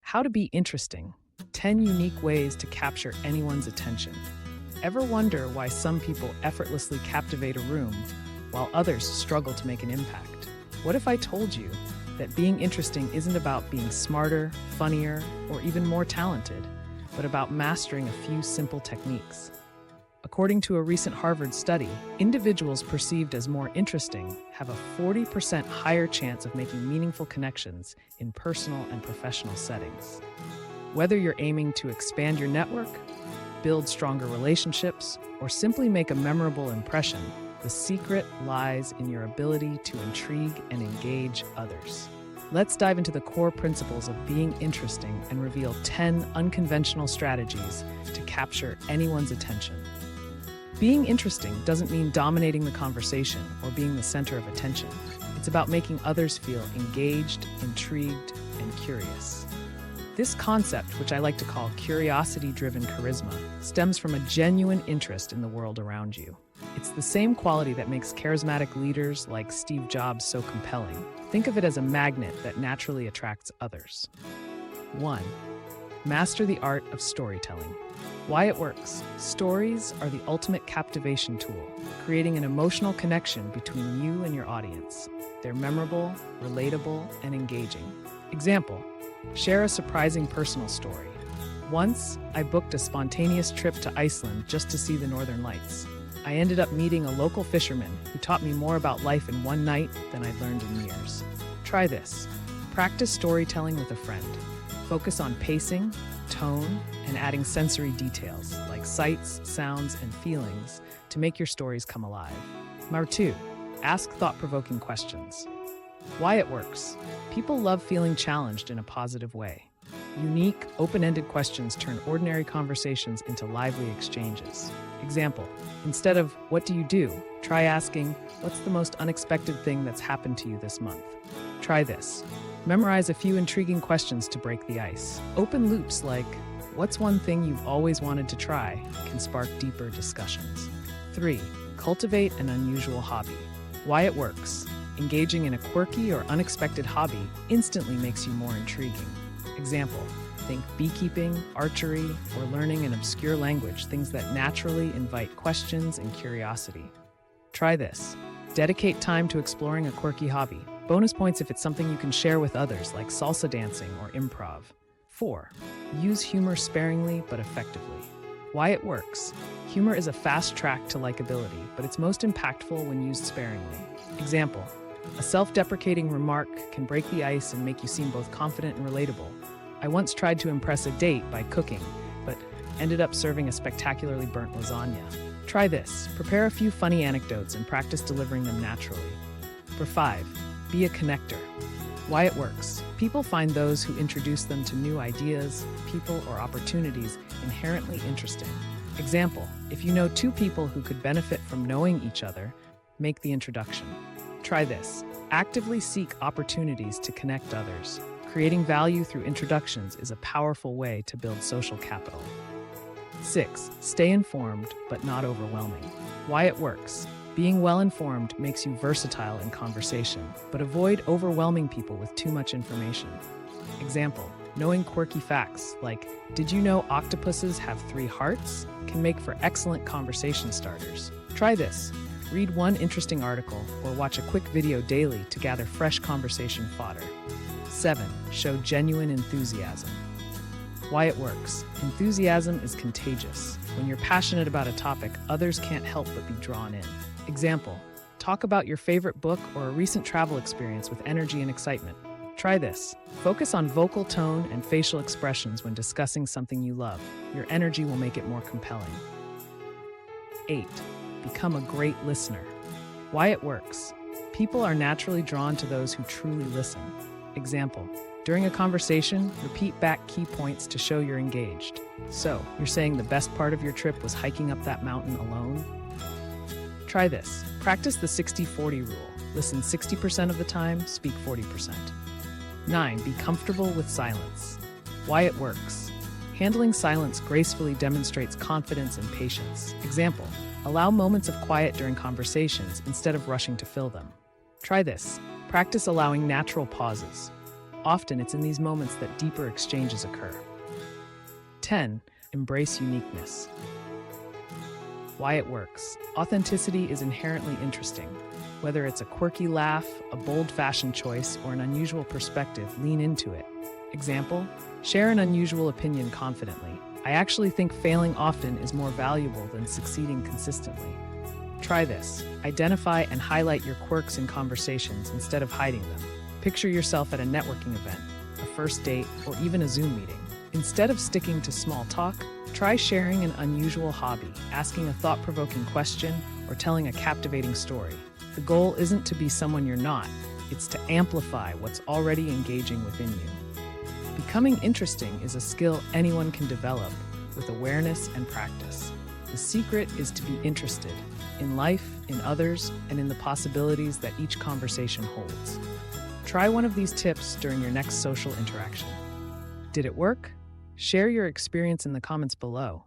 How to be interesting. 10 unique ways to capture anyone's attention. Ever wonder why some people effortlessly captivate a room while others struggle to make an impact? What if I told you that being interesting isn't about being smarter, funnier, or even more talented, but about mastering a few simple techniques? According to a recent Harvard study, individuals perceived as more interesting have a 40% higher chance of making meaningful connections in personal and professional settings. Whether you're aiming to expand your network, build stronger relationships, or simply make a memorable impression, the secret lies in your ability to intrigue and engage others. Let's dive into the core principles of being interesting and reveal 10 unconventional strategies to capture anyone's attention. Being interesting doesn't mean dominating the conversation or being the center of attention. It's about making others feel engaged, intrigued, and curious. This concept, which I like to call curiosity-driven charisma, stems from a genuine interest in the world around you. It's the same quality that makes charismatic leaders like Steve Jobs so compelling. Think of it as a magnet that naturally attracts others. 1. Master the art of storytelling. Why it works. Stories are the ultimate captivation tool, creating an emotional connection between you and your audience. They're memorable, relatable, and engaging. Example, share a surprising personal story. Once, I booked a spontaneous trip to Iceland just to see the Northern Lights. I ended up meeting a local fisherman who taught me more about life in one night than I'd learned in years. Try this. Practice storytelling with a friend. Focus on pacing, tone, and adding sensory details like sights, sounds, and feelings to make your stories come alive. Number 2, ask thought-provoking questions. Why it works. People love feeling challenged in a positive way. Unique, open-ended questions turn ordinary conversations into lively exchanges. Example, instead of, "What do you do?" try asking, "What's the most unexpected thing that's happened to you this month?" Try this. Memorize a few intriguing questions to break the ice. Open loops like, "What's one thing you've always wanted to try?" can spark deeper discussions. 3. Cultivate an unusual hobby. Why it works. Engaging in a quirky or unexpected hobby instantly makes you more intriguing. Example, think beekeeping, archery, or learning an obscure language, things that naturally invite questions and curiosity. Try this. Dedicate time to exploring a quirky hobby. Bonus points if it's something you can share with others, like salsa dancing or improv. 4. Use humor sparingly but effectively. Why it works. Humor is a fast track to likability, but it's most impactful when used sparingly. Example, a self-deprecating remark can break the ice and make you seem both confident and relatable. I once tried to impress a date by cooking, but ended up serving a spectacularly burnt lasagna. Try this. Prepare a few funny anecdotes and practice delivering them naturally. Number 5. Be a connector. Why it works. People find those who introduce them to new ideas, people, or opportunities inherently interesting. Example, if you know two people who could benefit from knowing each other, make the introduction. Try this. Actively seek opportunities to connect others. Creating value through introductions is a powerful way to build social capital. 6. Stay informed, but not overwhelming. Why it works. Being well-informed makes you versatile in conversation, but avoid overwhelming people with too much information. Example, knowing quirky facts like, "Did you know octopuses have 3 hearts?" can make for excellent conversation starters. Try this. Read one interesting article or watch a quick video daily to gather fresh conversation fodder. 7. Show genuine enthusiasm. Why it works. Enthusiasm is contagious. When you're passionate about a topic, others can't help but be drawn in. Example, talk about your favorite book or a recent travel experience with energy and excitement. Try this. Focus on vocal tone and facial expressions when discussing something you love. Your energy will make it more compelling. 8. Become a great listener. Why it works. People are naturally drawn to those who truly listen. Example, during a conversation, repeat back key points to show you're engaged. So, you're saying the best part of your trip was hiking up that mountain alone? Try this. Practice the 60-40 rule. Listen 60% of the time, speak 40%. 9. Be comfortable with silence. Why it works. Handling silence gracefully demonstrates confidence and patience. Example, allow moments of quiet during conversations instead of rushing to fill them. Try this. Practice allowing natural pauses. Often it's in these moments that deeper exchanges occur. 10. Embrace uniqueness. Why it works. Authenticity is inherently interesting. Whether it's a quirky laugh, a bold fashion choice, or an unusual perspective, lean into it. Example, share an unusual opinion confidently. I actually think failing often is more valuable than succeeding consistently. Try this. Identify and highlight your quirks in conversations instead of hiding them. Picture yourself at a networking event, a first date, or even a Zoom meeting. Instead of sticking to small talk, try sharing an unusual hobby, asking a thought-provoking question, or telling a captivating story. The goal isn't to be someone you're not, it's to amplify what's already engaging within you. Becoming interesting is a skill anyone can develop with awareness and practice. The secret is to be interested in life, in others, and in the possibilities that each conversation holds. Try one of these tips during your next social interaction. Did it work? Share your experience in the comments below.